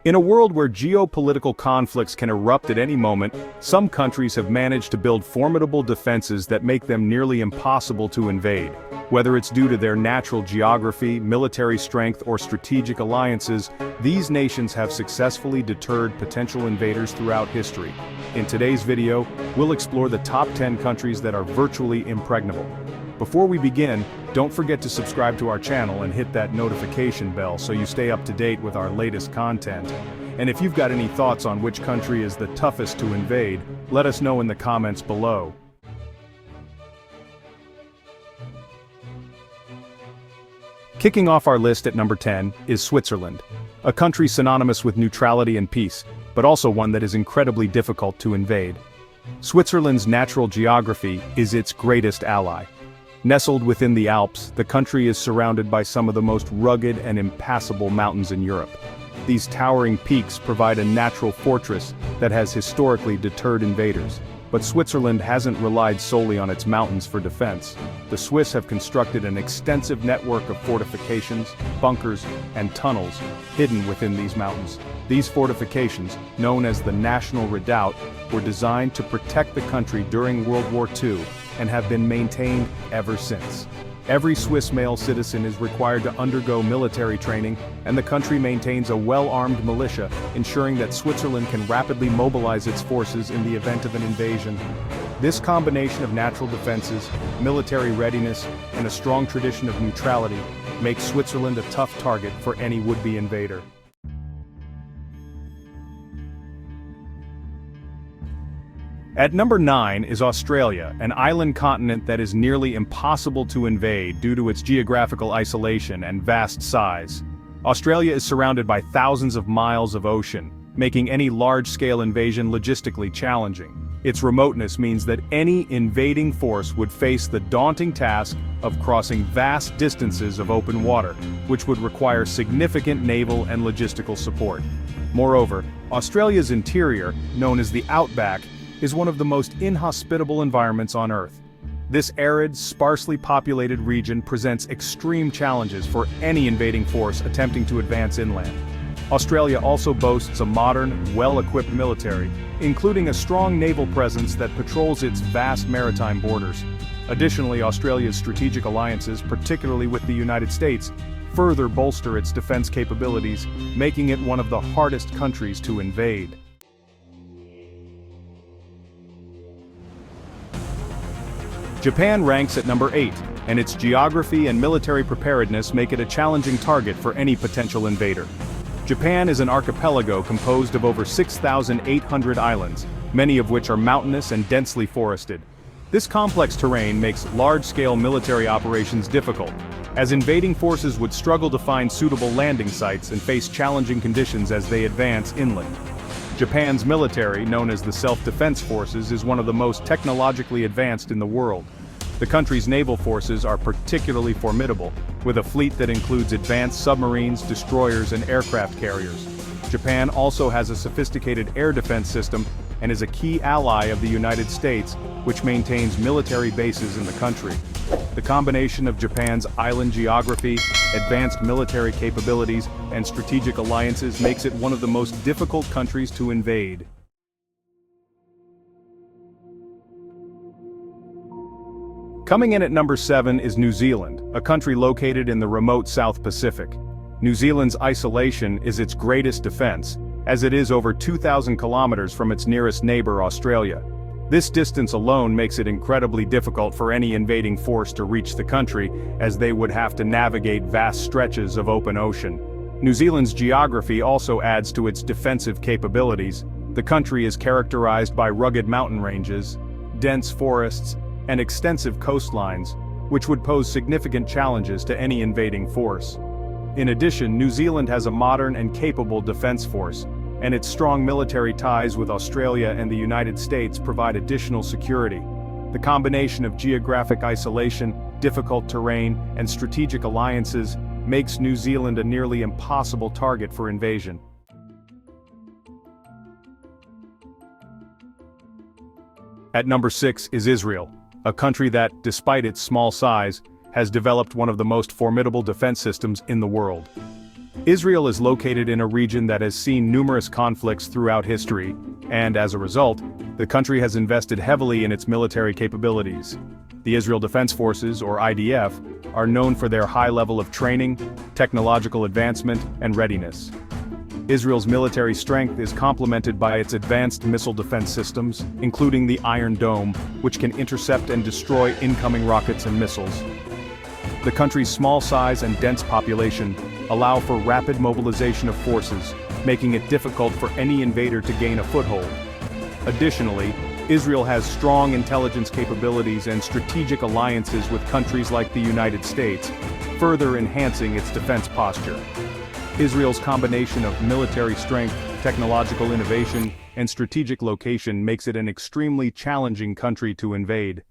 In a world where geopolitical conflicts can erupt at any moment, some countries have managed to build formidable defenses that make them nearly impossible to invade. Whether it's due to their natural geography, military strength, or strategic alliances, these nations have successfully deterred potential invaders throughout history. In today's video, we'll explore the top 10 countries that are virtually impregnable. Before we begin, don't forget to subscribe to our channel and hit that notification bell so you stay up to date with our latest content. And if you've got any thoughts on which country is the toughest to invade, let us know in the comments below. Kicking off our list at number 10 is Switzerland, a country synonymous with neutrality and peace, but also one that is incredibly difficult to invade. Switzerland's natural geography is its greatest ally. Nestled within the Alps, the country is surrounded by some of the most rugged and impassable mountains in Europe. These towering peaks provide a natural fortress that has historically deterred invaders. But Switzerland hasn't relied solely on its mountains for defense. The Swiss have constructed an extensive network of fortifications, bunkers, and tunnels hidden within these mountains. These fortifications, known as the National Redoubt, were designed to protect the country during World War II and have been maintained ever since. Every Swiss male citizen is required to undergo military training, and the country maintains a well-armed militia, ensuring that Switzerland can rapidly mobilize its forces in the event of an invasion. This combination of natural defenses, military readiness, and a strong tradition of neutrality makes Switzerland a tough target for any would-be invader. At number 9 is Australia, an island continent that is nearly impossible to invade due to its geographical isolation and vast size. Australia is surrounded by thousands of miles of ocean, making any large-scale invasion logistically challenging. Its remoteness means that any invading force would face the daunting task of crossing vast distances of open water, which would require significant naval and logistical support. Moreover, Australia's interior, known as the Outback, is one of the most inhospitable environments on Earth. This arid, sparsely populated region presents extreme challenges for any invading force attempting to advance inland. Australia also boasts a modern, well-equipped military, including a strong naval presence that patrols its vast maritime borders. Additionally, Australia's strategic alliances, particularly with the United States, further bolster its defense capabilities, making it one of the hardest countries to invade. Japan ranks at number 8, and its geography and military preparedness make it a challenging target for any potential invader. Japan is an archipelago composed of over 6,800 islands, many of which are mountainous and densely forested. This complex terrain makes large-scale military operations difficult, as invading forces would struggle to find suitable landing sites and face challenging conditions as they advance inland. Japan's military, known as the Self-Defense Forces, is one of the most technologically advanced in the world. The country's naval forces are particularly formidable, with a fleet that includes advanced submarines, destroyers, and aircraft carriers. Japan also has a sophisticated air defense system and is a key ally of the United States, which maintains military bases in the country. The combination of Japan's island geography, advanced military capabilities, and strategic alliances makes it one of the most difficult countries to invade. Coming in at number 7 is New Zealand, a country located in the remote South Pacific. New Zealand's isolation is its greatest defense, as it is over 2,000 kilometers from its nearest neighbor, Australia. This distance alone makes it incredibly difficult for any invading force to reach the country, as they would have to navigate vast stretches of open ocean. New Zealand's geography also adds to its defensive capabilities. The country is characterized by rugged mountain ranges, dense forests, and extensive coastlines, which would pose significant challenges to any invading force. In addition, New Zealand has a modern and capable defense force, and its strong military ties with Australia and the United States provide additional security. The combination of geographic isolation, difficult terrain, and strategic alliances makes New Zealand a nearly impossible target for invasion. At number 6 is Israel, a country that, despite its small size, has developed one of the most formidable defense systems in the world. Israel is located in a region that has seen numerous conflicts throughout history, and as a result, the country has invested heavily in its military capabilities. The Israel Defense Forces, or IDF, are known for their high level of training, technological advancement, and readiness. Israel's military strength is complemented by its advanced missile defense systems, including the Iron Dome, which can intercept and destroy incoming rockets and missiles. The country's small size and dense population allow for rapid mobilization of forces, making it difficult for any invader to gain a foothold. Additionally, Israel has strong intelligence capabilities and strategic alliances with countries like the United States, further enhancing its defense posture. Israel's combination of military strength, technological innovation, and strategic location makes it an extremely challenging country to invade.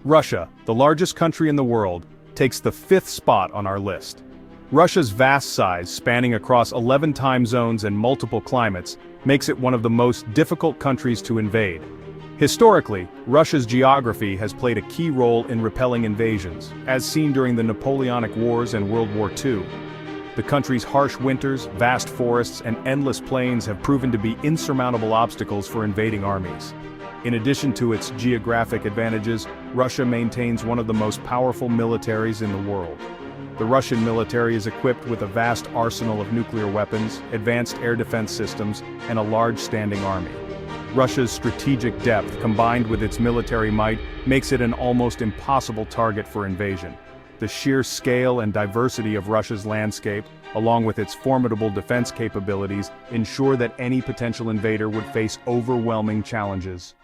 Russia, the largest country in the world, takes the 5th spot on our list. Russia's vast size, spanning across 11 time zones and multiple climates, makes it one of the most difficult countries to invade. Historically, Russia's geography has played a key role in repelling invasions, as seen during the Napoleonic Wars and World War II. The country's harsh winters, vast forests, and endless plains have proven to be insurmountable obstacles for invading armies. In addition to its geographic advantages, Russia maintains one of the most powerful militaries in the world. The Russian military is equipped with a vast arsenal of nuclear weapons, advanced air defense systems, and a large standing army. Russia's strategic depth, combined with its military might, makes it an almost impossible target for invasion. The sheer scale and diversity of Russia's landscape, along with its formidable defense capabilities, ensure that any potential invader would face overwhelming challenges.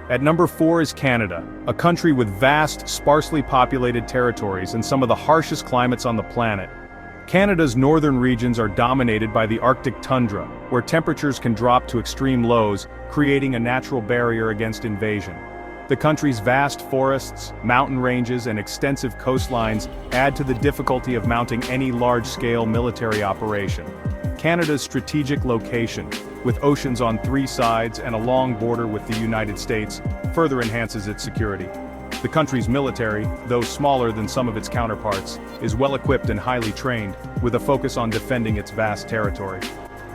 At number 4 is Canada, a country with vast, sparsely populated territories and some of the harshest climates on the planet. Canada's northern regions are dominated by the Arctic tundra, where temperatures can drop to extreme lows, creating a natural barrier against invasion. The country's vast forests, mountain ranges, and extensive coastlines add to the difficulty of mounting any large-scale military operation. Canada's strategic location, with oceans on 3 sides and a long border with the United States, further enhances its security. The country's military, though smaller than some of its counterparts, is well-equipped and highly trained, with a focus on defending its vast territory.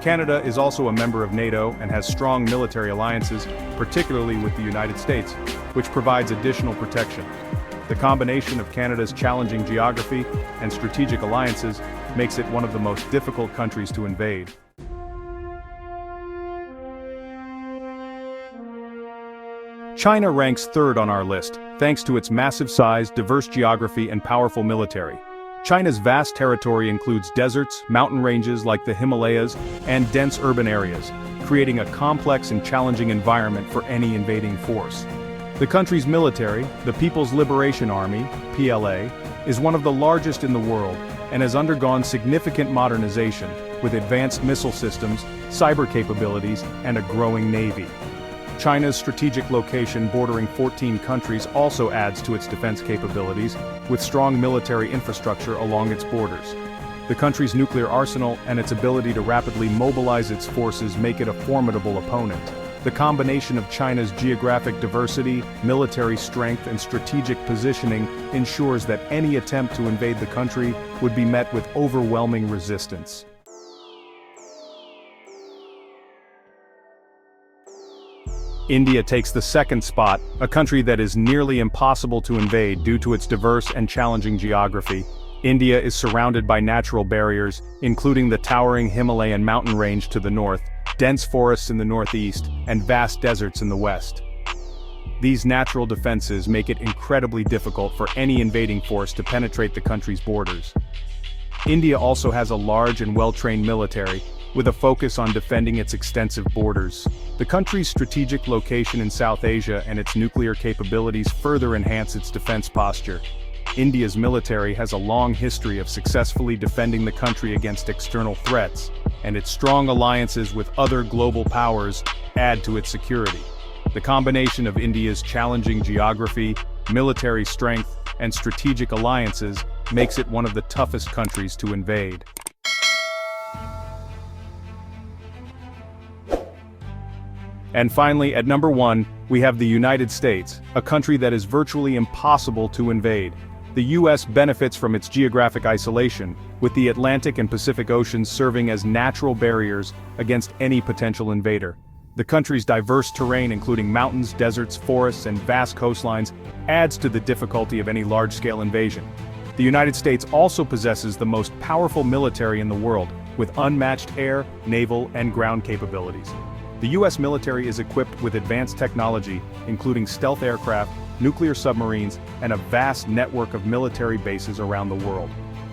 Canada is also a member of NATO and has strong military alliances, particularly with the United States, which provides additional protection. The combination of Canada's challenging geography and strategic alliances makes it one of the most difficult countries to invade. China ranks 3rd on our list, thanks to its massive size, diverse geography, and powerful military. China's vast territory includes deserts, mountain ranges like the Himalayas, and dense urban areas, creating a complex and challenging environment for any invading force. The country's military, the People's Liberation Army, PLA, is one of the largest in the world and has undergone significant modernization, with advanced missile systems, cyber capabilities, and a growing navy. China's strategic location bordering 14 countries also adds to its defense capabilities, with strong military infrastructure along its borders. The country's nuclear arsenal and its ability to rapidly mobilize its forces make it a formidable opponent. The combination of China's geographic diversity, military strength, and strategic positioning ensures that any attempt to invade the country would be met with overwhelming resistance. India takes the 2nd spot, a country that is nearly impossible to invade due to its diverse and challenging geography. India is surrounded by natural barriers, including the towering Himalayan mountain range to the north, dense forests in the northeast, and vast deserts in the west. These natural defenses make it incredibly difficult for any invading force to penetrate the country's borders. India also has a large and well-trained military, with a focus on defending its extensive borders. The country's strategic location in South Asia and its nuclear capabilities further enhance its defense posture. India's military has a long history of successfully defending the country against external threats, and its strong alliances with other global powers add to its security. The combination of India's challenging geography, military strength, and strategic alliances makes it one of the toughest countries to invade. And finally, at number 1, we have the United States, a country that is virtually impossible to invade. The US benefits from its geographic isolation, with the Atlantic and Pacific Oceans serving as natural barriers against any potential invader. The country's diverse terrain, including mountains, deserts, forests, and vast coastlines, adds to the difficulty of any large-scale invasion. The United States also possesses the most powerful military in the world, with unmatched air, naval, and ground capabilities. The US military is equipped with advanced technology, including stealth aircraft, nuclear submarines, and a vast network of military bases around the world.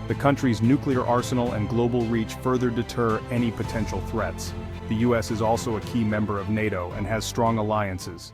The country's nuclear arsenal and global reach further deter any potential threats. The US is also a key member of NATO and has strong alliances,